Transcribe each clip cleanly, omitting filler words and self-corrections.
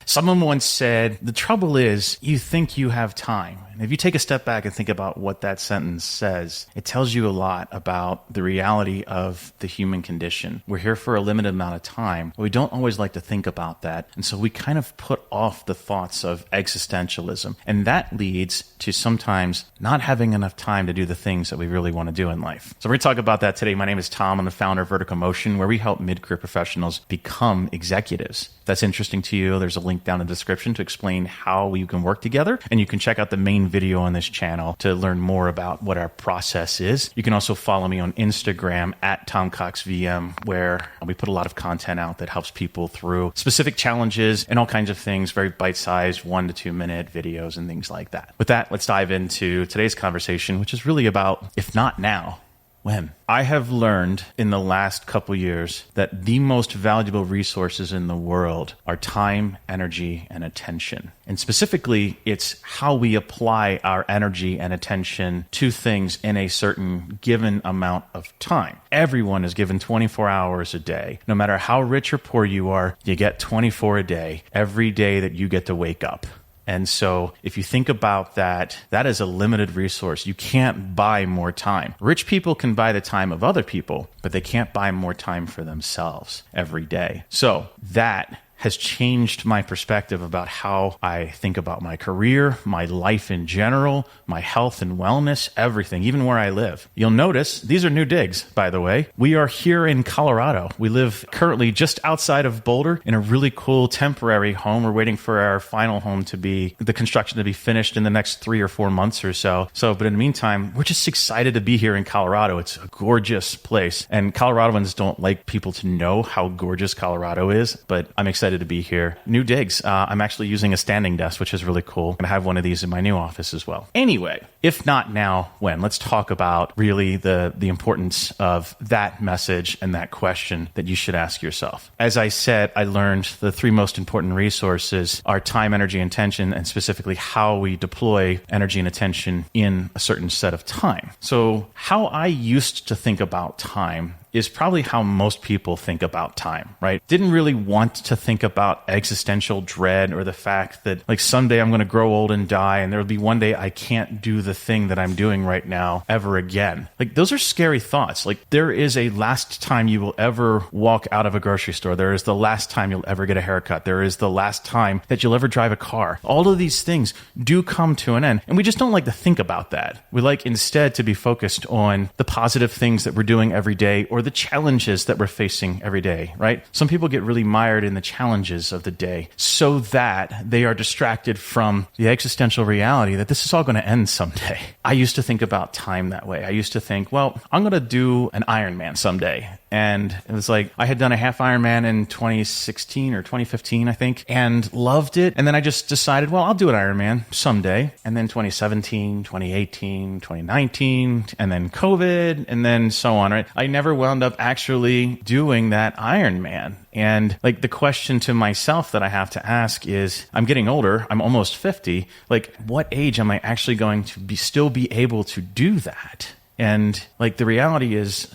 Someone once said, the trouble is you think you have time. And if you take a step back and think about what that sentence says, it tells you a lot about the reality of the human condition. We're here for a limited amount of time, but we don't always like to think about that. And so we kind of put off the thoughts of existentialism. And that leads to sometimes not having enough time to do the things that we really want to do in life. So we're going to talk about that today. My name is Tom. I'm the founder of Vertical Motion, where we help mid-career professionals become executives. If that's interesting to you, there's a link down in the description to explain how you can work together. And you can check out the main video on this channel to learn more about what our process is. You can also follow me on Instagram at TomCoxVM, where we put a lot of content out that helps people through specific challenges and all kinds of things, very bite-sized 1 to 2 minute videos and things like that. With that, let's dive into today's conversation, which is really about, if not now, when? I have learned in the last couple years that the most valuable resources in the world are time, energy, and attention. And specifically, it's how we apply our energy and attention to things in a certain given amount of time. Everyone is given 24 hours a day. No matter how rich or poor you are, you get 24 a day, every day that you get to wake up. And so if you think about that, that is a limited resource. You can't buy more time. Rich people can buy the time of other people, but they can't buy more time for themselves every day. So that has changed my perspective about how I think about my career, my life in general, my health and wellness, everything, even where I live. You'll notice these are new digs, by the way. We are here in Colorado. We live currently just outside of Boulder in a really cool temporary home. We're waiting for our final home to be, the construction to be finished in the next 3 or 4 months or so. But in the meantime, we're just excited to be here in Colorado. It's a gorgeous place. And Coloradoans don't like people to know how gorgeous Colorado is, but I'm excited to be here. New digs. I'm actually using a standing desk, which is really cool. I'm going to have one of these in my new office as well. Anyway, if not now, when? Let's talk about really the importance of that message and that question that you should ask yourself. As I said, I learned the 3 most important resources are time, energy, and attention, and specifically how we deploy energy and attention in a certain set of time. So how I used to think about time is probably how most people think about time, right? Didn't really want to think about existential dread or the fact that like someday I'm going to grow old and die and there'll be one day I can't do the thing that I'm doing right now ever again. Like those are scary thoughts. Like there is a last time you will ever walk out of a grocery store. There is the last time you'll ever get a haircut. There is the last time that you'll ever drive a car. All of these things do come to an end. And we just don't like to think about that. We like instead to be focused on the positive things that we're doing every day or the challenges that we're facing every day, right? Some people get really mired in the challenges of the day so that they are distracted from the existential reality that this is all going to end someday. I used to think about time that way. I used to think, well, I'm going to do an Ironman someday. And it was like, I had done a half Ironman in 2016 or 2015, I think, and loved it. And then I just decided, well, I'll do an Ironman someday. And then 2017, 2018, 2019, and then COVID, and then so on, right? I never wound up actually doing that Ironman. And like the question to myself that I have to ask is, I'm getting older, I'm almost 50. Like what age am I actually going to still be able to do that? And like the reality is,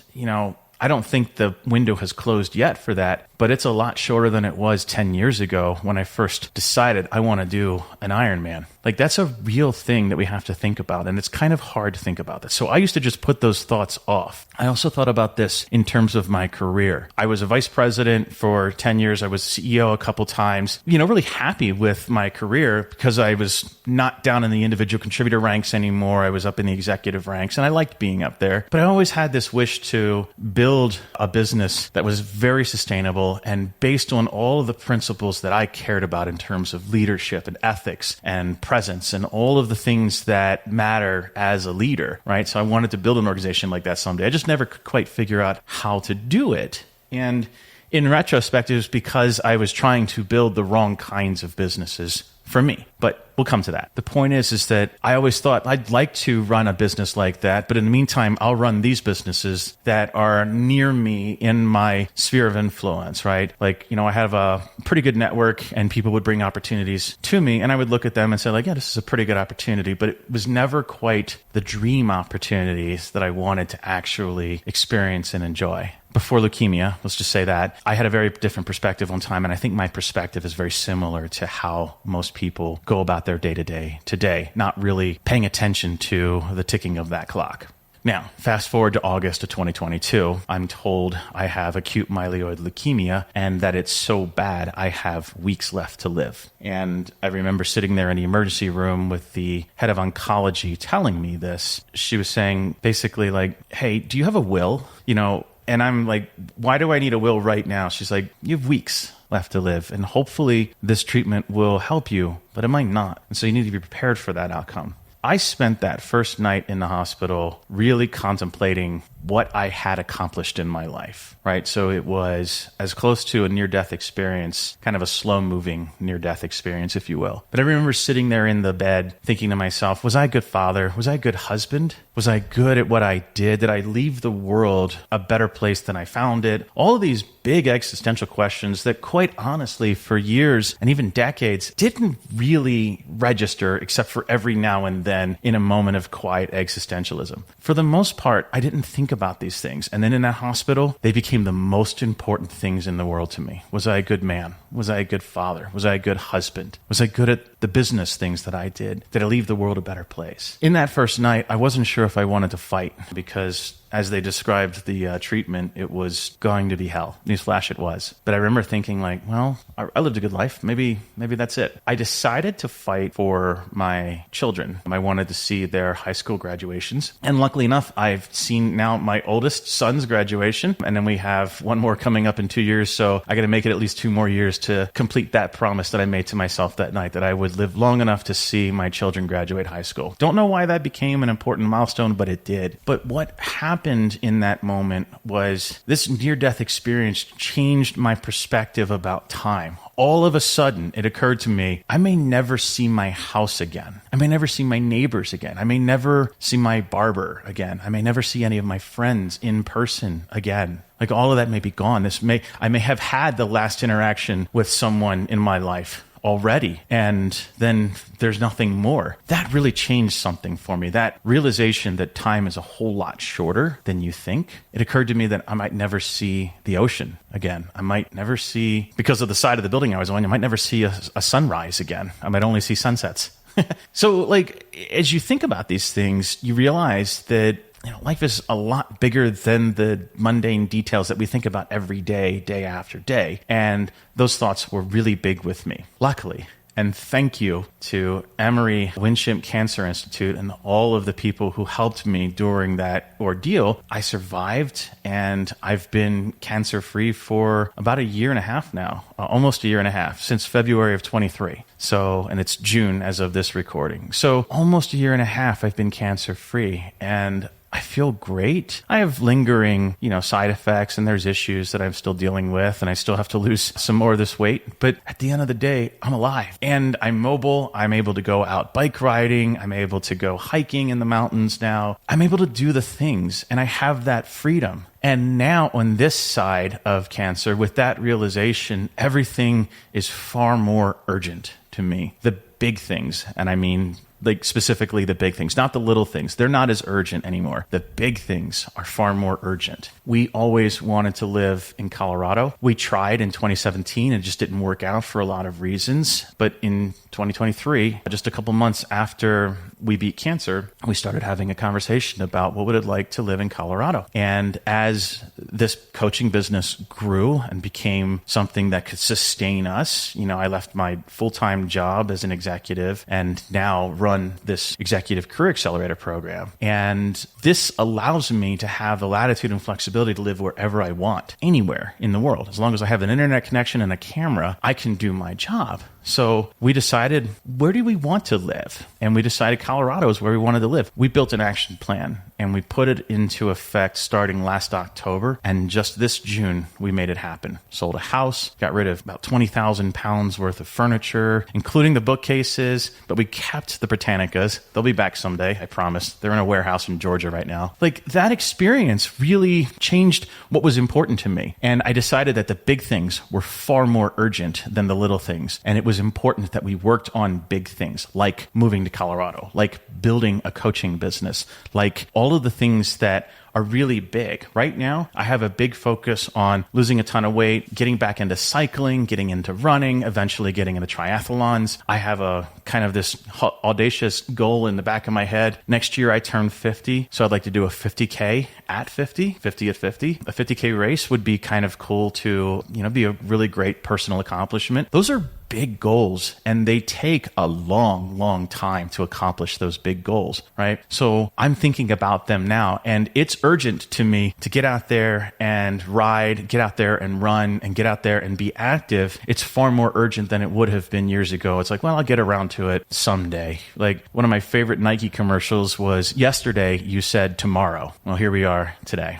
I don't think the window has closed yet for that, but it's a lot shorter than it was 10 years ago when I first decided I want to do an Ironman. Like that's a real thing that we have to think about, and it's kind of hard to think about this. So I used to just put those thoughts off. I also thought about this in terms of my career. I was a vice president for 10 years. I was CEO a couple times, really happy with my career because I was not down in the individual contributor ranks anymore. I was up in the executive ranks, and I liked being up there. But I always had this wish to build a business that was very sustainable and based on all of the principles that I cared about in terms of leadership and ethics and presence and all of the things that matter as a leader, right? So I wanted to build an organization like that someday. I just never could quite figure out how to do it. And in retrospect, it was because I was trying to build the wrong kinds of businesses for me. But we'll come to that. The point is that I always thought I'd like to run a business like that. But in the meantime, I'll run these businesses that are near me in my sphere of influence, right? Like, I have a pretty good network and people would bring opportunities to me and I would look at them and say like, yeah, this is a pretty good opportunity, but it was never quite the dream opportunities that I wanted to actually experience and enjoy. Before leukemia, let's just say that, I had a very different perspective on time, and I think my perspective is very similar to how most people go about their day-to-day today, not really paying attention to the ticking of that clock. Now, fast forward to August of 2022, I'm told I have acute myeloid leukemia and that it's so bad I have weeks left to live. And I remember sitting there in the emergency room with the head of oncology telling me this. She was saying basically like, hey, do you have a will? And I'm like, why do I need a will right now? She's like, you have weeks left to live, and hopefully this treatment will help you, but it might not. And so you need to be prepared for that outcome. I spent that first night in the hospital really contemplating what I had accomplished in my life, right? So it was as close to a near-death experience, kind of a slow-moving near-death experience, if you will. But I remember sitting there in the bed thinking to myself, was I a good father? Was I a good husband? Was I good at what I did? Did I leave the world a better place than I found it? All of these big existential questions that quite honestly for years and even decades didn't really register except for every now and then in a moment of quiet existentialism. For the most part, I didn't think about these things. And then in that hospital, they became the most important things in the world to me. Was I a good man? Was I a good father? Was I a good husband? Was I good at the business things that I did? Did I leave the world a better place? In that first night, I wasn't sure if I wanted to fight because as they described the treatment, it was going to be hell. Newsflash, it was. But I remember thinking like, well, I lived a good life. Maybe that's it. I decided to fight for my children. I wanted to see their high school graduations. And luckily enough, I've seen now my oldest son's graduation. And then we have one more coming up in 2 years. So I got to make it at least 2 more years to complete that promise that I made to myself that night, that I would live long enough to see my children graduate high school. Don't know why that became an important milestone, but it did. But what happened in that moment was this near-death experience changed my perspective about time. All of a sudden, it occurred to me, I may never see my house again. I may never see my neighbors again. I may never see my barber again. I may never see any of my friends in person again. Like all of that may be gone. I may have had the last interaction with someone in my life already, and then there's nothing more. That really changed something for me. That realization that time is a whole lot shorter than you think. It occurred to me that I might never see the ocean again. I might never see, because of the side of the building I was on, I might never see a sunrise again. I might only see sunsets. So like, as you think about these things, you realize that life is a lot bigger than the mundane details that we think about every day, day after day. And those thoughts were really big with me, luckily. And thank you to Emory Winship Cancer Institute and all of the people who helped me during that ordeal. I survived, and I've been cancer-free for about 1.5 years now, almost 1.5 years, since February of 23. So, and it's June as of this recording. So almost 1.5 years I've been cancer-free, and I feel great. I have lingering, side effects, and there's issues that I'm still dealing with, and I still have to lose some more of this weight. But at the end of the day, I'm alive and I'm mobile. I'm able to go out bike riding. I'm able to go hiking in the mountains now. I'm able to do the things, and I have that freedom. And now on this side of cancer, with that realization, everything is far more urgent to me. The big things, and I mean like specifically the big things, not the little things. They're not as urgent anymore. The big things are far more urgent. We always wanted to live in Colorado. We tried in 2017 and it just didn't work out for a lot of reasons. But in 2023, just a couple months after we beat cancer, we started having a conversation about what would it like to live in Colorado. And as this coaching business grew and became something that could sustain us, I left my full-time job as an executive and now run this executive career accelerator program. And this allows me to have the latitude and flexibility to live wherever I want, anywhere in the world. As long as I have an internet connection and a camera, I can do my job. So we decided, where do we want to live? And we decided Colorado is where we wanted to live. We built an action plan and we put it into effect starting last October. And just this June, we made it happen. Sold a house, got rid of about 20,000 pounds worth of furniture, including the bookcase places, but we kept the Britannicas. They'll be back someday, I promise. They're in a warehouse in Georgia right now. Like, that experience really changed what was important to me. And I decided that the big things were far more urgent than the little things. And it was important that we worked on big things, like moving to Colorado, like building a coaching business, like all of the things that are really big. Right now, I have a big focus on losing a ton of weight, getting back into cycling, getting into running, eventually getting into triathlons. I have a kind of this audacious goal in the back of my head. Next year, I turn 50, so I'd like to do a 50K at 50 at 50. A 50K race would be kind of cool to, be a really great personal accomplishment. Those are big goals, and they take a long, long time to accomplish those big goals, right? So I'm thinking about them now, and it's urgent to me to get out there and ride, get out there and run, and get out there and be active. It's far more urgent than it would have been years ago. It's like, well, I'll get around to it someday. Like, one of my favorite Nike commercials was, yesterday you said tomorrow. Well, here we are today.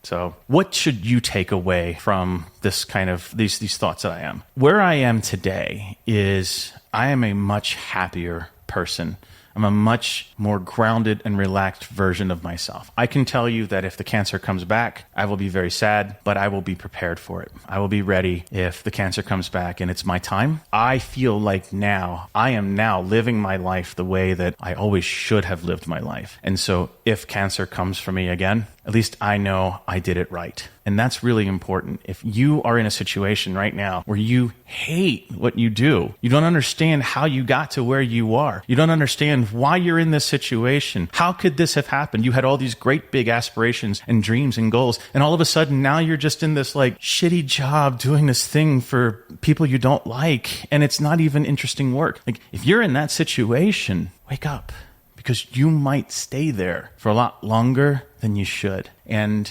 So what should you take away from this kind of these thoughts that I am? Where I am today is I am a much happier person. I'm a much more grounded and relaxed version of myself. I can tell you that if the cancer comes back, I will be very sad, but I will be prepared for it. I will be ready if the cancer comes back and it's my time. I feel like I am now living my life the way that I always should have lived my life. And so if cancer comes for me again, at least I know I did it right. And that's really important. If you are in a situation right now where you hate what you do, you don't understand how you got to where you are, you don't understand why you're in this situation, how could this have happened? You had all these great big aspirations and dreams and goals, and all of a sudden now you're just in this like shitty job doing this thing for people you don't like, and it's not even interesting work. Like, if you're in that situation, wake up. Because you might stay there for a lot longer than you should. And,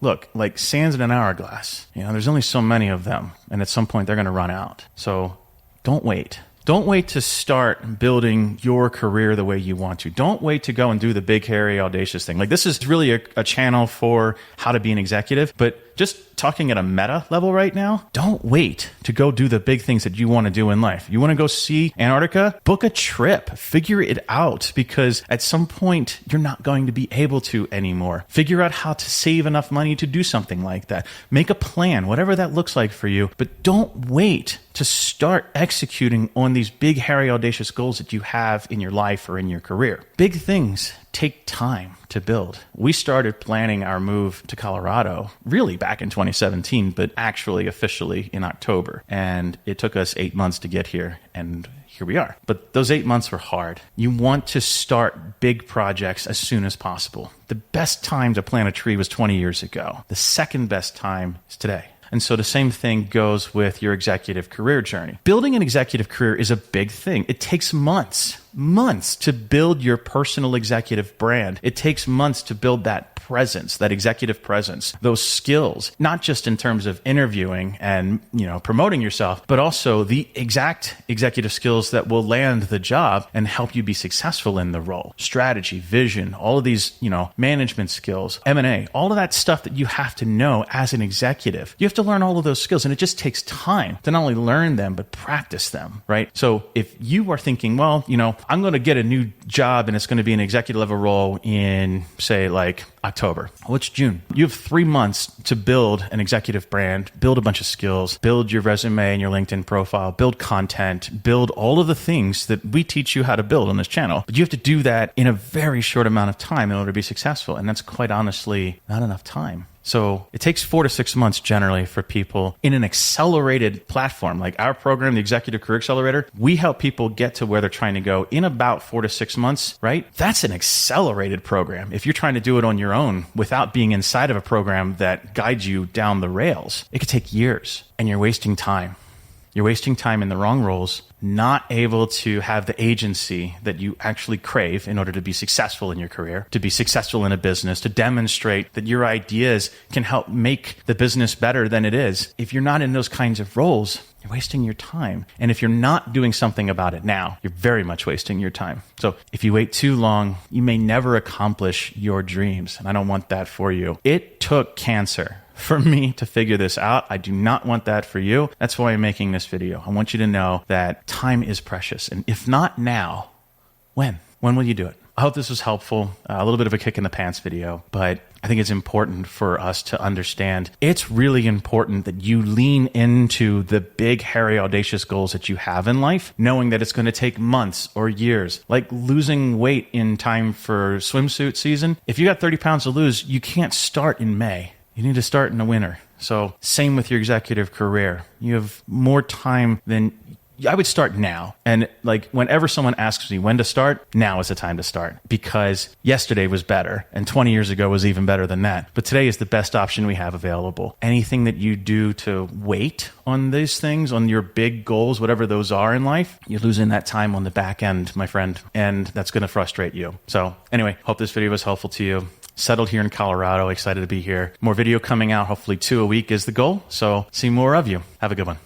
look, like sands in an hourglass, there's only so many of them. And at some point, they're going to run out. So don't wait. Don't wait to start building your career the way you want to. Don't wait to go and do the big, hairy, audacious thing. Like, this is really a channel for how to be an executive. But just talking at a meta level right now, don't wait to go do the big things that you want to do in life. You want to go see Antarctica? Book a trip. Figure it out, because at some point, you're not going to be able to anymore. Figure out how to save enough money to do something like that. Make a plan, whatever that looks like for you. But don't wait to start executing on these big, hairy, audacious goals that you have in your life or in your career. Big things take time to build. We started planning our move to Colorado really back in 2017, but actually officially in October. And it took us 8 months to get here, and here we are. But those 8 months were hard. You want to start big projects as soon as possible. The best time to plant a tree was 20 years ago. The second best time is today. And so the same thing goes with your executive career journey. Building an executive career is a big thing. It takes months to build your personal executive brand. It takes months to build that presence, that executive presence, those skills, not just in terms of interviewing and, promoting yourself, but also the exact executive skills that will land the job and help you be successful in the role. Strategy, vision, all of these, management skills, M&A, all of that stuff that you have to know as an executive. You have to learn all of those skills, and it just takes time to not only learn them, but practice them, right? So if you are thinking, well, I'm going to get a new job and it's going to be an executive level role in, say, like October. Well, it's June. You have 3 months to build an executive brand, build a bunch of skills, build your resume and your LinkedIn profile, build content, build all of the things that we teach you how to build on this channel. But you have to do that in a very short amount of time in order to be successful. And that's quite honestly not enough time. So it takes 4 to 6 months generally for people in an accelerated platform. Like our program, the Executive Career Accelerator, we help people get to where they're trying to go in about 4 to 6 months, right? That's an accelerated program. If you're trying to do it on your own without being inside of a program that guides you down the rails, it could take years, and you're wasting time. You're wasting time in the wrong roles, not able to have the agency that you actually crave in order to be successful in your career, to be successful in a business, to demonstrate that your ideas can help make the business better than it is. If you're not in those kinds of roles, you're wasting your time. And if you're not doing something about it now, you're very much wasting your time. So if you wait too long, you may never accomplish your dreams. And I don't want that for you. It took cancer for me to figure this out. I do not want that for you. That's why I'm making this video. I want you to know that time is precious. And if not now, when? When will you do it? I hope this was helpful. A little bit of a kick in the pants video, but I think it's important for us to understand it's really important that you lean into the big, hairy, audacious goals that you have in life, knowing that it's going to take months or years, like losing weight in time for swimsuit season. If you got 30 pounds to lose, you can't start in May. You need to start in the winter. So same with your executive career. You have more time than I would start now. And like whenever someone asks me when to start, now is the time to start, because yesterday was better and 20 years ago was even better than that. But today is the best option we have available. Anything that you do to wait on these things, on your big goals, whatever those are in life, you're losing that time on the back end, my friend. And that's going to frustrate you. So anyway, hope this video was helpful to you. Settled here in Colorado. Excited to be here. More video coming out. Hopefully 2 a week is the goal. So see more of you. Have a good one.